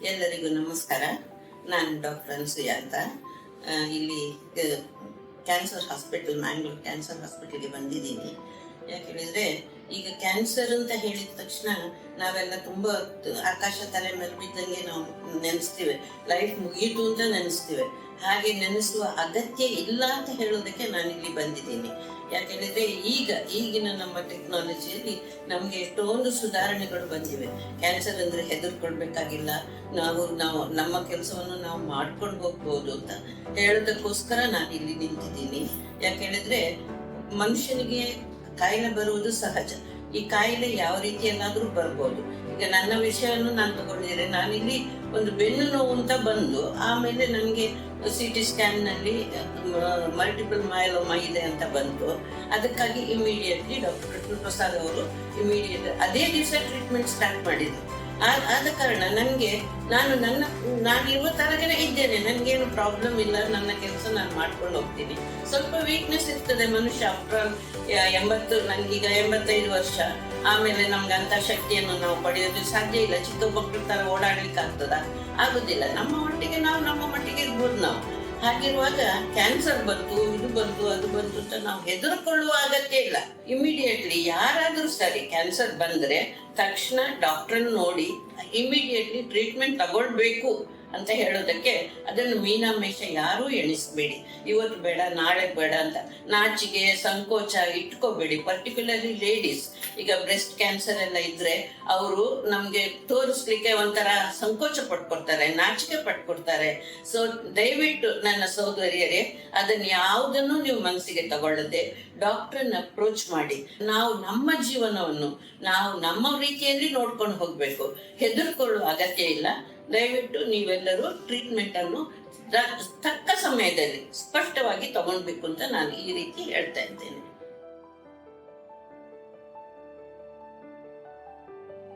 ಎಲ್ಲರಿಗೂ ನಮಸ್ಕಾರ. ನಾನು ಡಾಕ್ಟರ್ ಅನ್ಸೂಯ ಅಂತ. ಇಲ್ಲಿ ಕ್ಯಾನ್ಸರ್ ಹಾಸ್ಪಿಟಲ್, ಮ್ಯಾಂಗ್ಳೂರ್ ಕ್ಯಾನ್ಸರ್ ಹಾಸ್ಪಿಟಲ್ಗೆ ಬಂದಿದ್ದೀನಿ. ಯಾಕೆ ಹೇಳಿದರೆ, ಈಗ ಕ್ಯಾನ್ಸರ್ ಅಂತ ಹೇಳಿದ ತಕ್ಷಣ ನಾವೆಲ್ಲ ತುಂಬ ಆಕಾಶ ತಲೆ ಮೇಲೆ ಬಿದ್ದಂಗೆ ನಾವು ನೆನೆಸ್ತೀವಿ, ಲೈಫ್ ಮುಗೀತು ಅಂತ ನೆನೆಸ್ತೀವಿ. ಹಾಗೆ ನೆನೆಸುವ ಅಗತ್ಯ ಇಲ್ಲ ಅಂತ ಹೇಳೋದಕ್ಕೆ ನಾನಿಲ್ಲಿ ಬಂದಿದ್ದೀನಿ. ಯಾಕೆಂದರೆ ಈಗಿನ ನಮ್ಮ ಟೆಕ್ನಾಲಜಿಯಲ್ಲಿ ನಮಗೆ ಎಷ್ಟೊಂದು ಸುಧಾರಣೆಗಳು ಬಂದಿವೆ. ಕ್ಯಾನ್ಸರ್ ಅಂದರೆ ಹೆದರ್ಕೊಳ್ಬೇಕಾಗಿಲ್ಲ, ನಾವು ನಮ್ಮ ಕೆಲಸವನ್ನು ನಾವು ಮಾಡ್ಕೊಂಡು ಹೋಗ್ಬೋದು ಅಂತ ಹೇಳೋದಕ್ಕೋಸ್ಕರ ನಾನು ಇಲ್ಲಿ ನಿಂತಿದ್ದೀನಿ. ಯಾಕೆಳಿದ್ರೆ ಮನುಷ್ಯನಿಗೆ ಕಾಯಿಲೆ ಬರುವುದು ಸಹಜ. ಈ ಕಾಯಿಲೆ ಯಾವ ರೀತಿಯಲ್ಲಾದ್ರೂ ಬರ್ಬೋದು. ಈಗ ನನ್ನ ವಿಷಯವನ್ನು ನಾನು ತಗೊಂಡಿದ್ರೆ, ನಾನಿಲ್ಲಿ ಒಂದು ಬೆನ್ನು ನೋವು ಅಂತ ಬಂದು ಆಮೇಲೆ ನನಗೆ CT ಸ್ಕ್ಯಾನ್ನಲ್ಲಿ ಮಲ್ಟಿಪಲ್ ಮೈಲೋಮಾ ಇದೆ ಅಂತ ಬಂತು. ಅದಕ್ಕಾಗಿ ಇಮಿಡಿಯೇಟ್ಲಿ ಡಾಕ್ಟರ್ ಕೃಷ್ಣ ಪ್ರಸಾದ್ ಅವರು ಅದೇ ದಿವಸ ಟ್ರೀಟ್ಮೆಂಟ್ ಸ್ಟಾರ್ಟ್ ಮಾಡಿದ್ರು. ಆದ ಕಾರಣ ನನಗೆ ನಾನು ಇರುವ ತರಗನೆ ಇದ್ದೇನೆ, ನನಗೇನು ಪ್ರಾಬ್ಲಮ್ ಇಲ್ಲ, ನನ್ನ ಕೆಲಸ ನಾನು ಮಾಡ್ಕೊಂಡು ಹೋಗ್ತೀನಿ. ಸ್ವಲ್ಪ ವೀಕ್ನೆಸ್ ಇರ್ತದೆ ಮನುಷ್ಯ. ಆಫ್ಟರ್ 80, ನನಗೀಗ 85 ವರ್ಷ. ಆಮೇಲೆ ನಮ್ಗೆ ಅಂತ ಶಕ್ತಿಯನ್ನು ನಾವು ಪಡೆಯೋದು ಸಾಧ್ಯ ಇಲ್ಲ. ಚಿಕ್ಕ ಮಕ್ಕಳ ತರ ಓಡಾಡ್ಲಿಕ್ಕೆ ಆಗ್ತದ? ಆಗುದಿಲ್ಲ. ನಮ್ಮ ಮಟ್ಟಿಗೆ ಇರ್ಬೋದು ನಾವು. ಹಾಗಿರುವಾಗ ಕ್ಯಾನ್ಸರ್ ಬಂತು, ಇದು ಬಂತು, ಅದು ಬಂತು ಅಂತ ನಾವು ಹೆದರ್ಕೊಳ್ಳುವ ಅಗತ್ಯ ಇಲ್ಲ. ಇಮಿಡಿಯೇಟ್ಲಿ ಯಾರಾದ್ರೂ ಸರಿ ಕ್ಯಾನ್ಸರ್ ಬಂದ್ರೆ ತಕ್ಷಣ ಡಾಕ್ಟರ್ನ ನೋಡಿ ಇಮಿಡಿಯೇಟ್ಲಿ ಟ್ರೀಟ್ಮೆಂಟ್ ತಗೊಳ್ಬೇಕು ಅಂತ ಹೇಳೋದಕ್ಕೆ ಅದನ್ನು ಮೀನಾಮೇಷ ಯಾರೂ ಎಣಿಸ್ಬೇಡಿ. ಇವತ್ತು ಬೇಡ, ನಾಳೆ ಬೇಡ ಅಂತ ನಾಚಿಕೆ ಸಂಕೋಚ ಇಟ್ಕೋಬೇಡಿ. ಪರ್ಟಿಕ್ಯುಲರ್ಲಿ ಲೇಡೀಸ್, ಈಗ ಬ್ರೆಸ್ಟ್ ಕ್ಯಾನ್ಸರ್ ಎಲ್ಲ ಇದ್ರೆ ಅವರು ನಮ್ಗೆ ತೋರಿಸ್ಲಿಕ್ಕೆ ಒಂಥರ ಸಂಕೋಚ ಪಟ್ಕೊಡ್ತಾರೆ, ನಾಚಿಕೆ ಪಟ್ಕೊಡ್ತಾರೆ. ಸೊ ದಯವಿಟ್ಟು ನನ್ನ ಸಹೋದರಿಯರೇ, ಅದನ್ನ ಯಾವುದನ್ನು ನೀವು ಮನಸ್ಸಿಗೆ ತಗೊಳ್ಳದೆ ಡಾಕ್ಟರ್ನ ಅಪ್ರೋಚ್ ಮಾಡಿ. ನಾವು ನಮ್ಮ ಜೀವನವನ್ನು ನಾವು ನಮ್ಮ ರೀತಿಯಲ್ಲಿ ನೋಡ್ಕೊಂಡು ಹೋಗ್ಬೇಕು. ಹೆದರ್ಕೊಳ್ಳುವ ಅಗತ್ಯ ಇಲ್ಲ. ದಯವಿಟ್ಟು ನೀವೆಲ್ಲರೂ ಟ್ರೀಟ್ಮೆಂಟ್ ಅನ್ನು ತಕ್ಕ ಸಮಯದಲ್ಲಿ ಸ್ಪಷ್ಟವಾಗಿ ತಗೊಳ್ಬೇಕು ಅಂತ ನಾನು ಈ ರೀತಿ ಹೇಳ್ತಾ ಇದ್ದೇನೆ.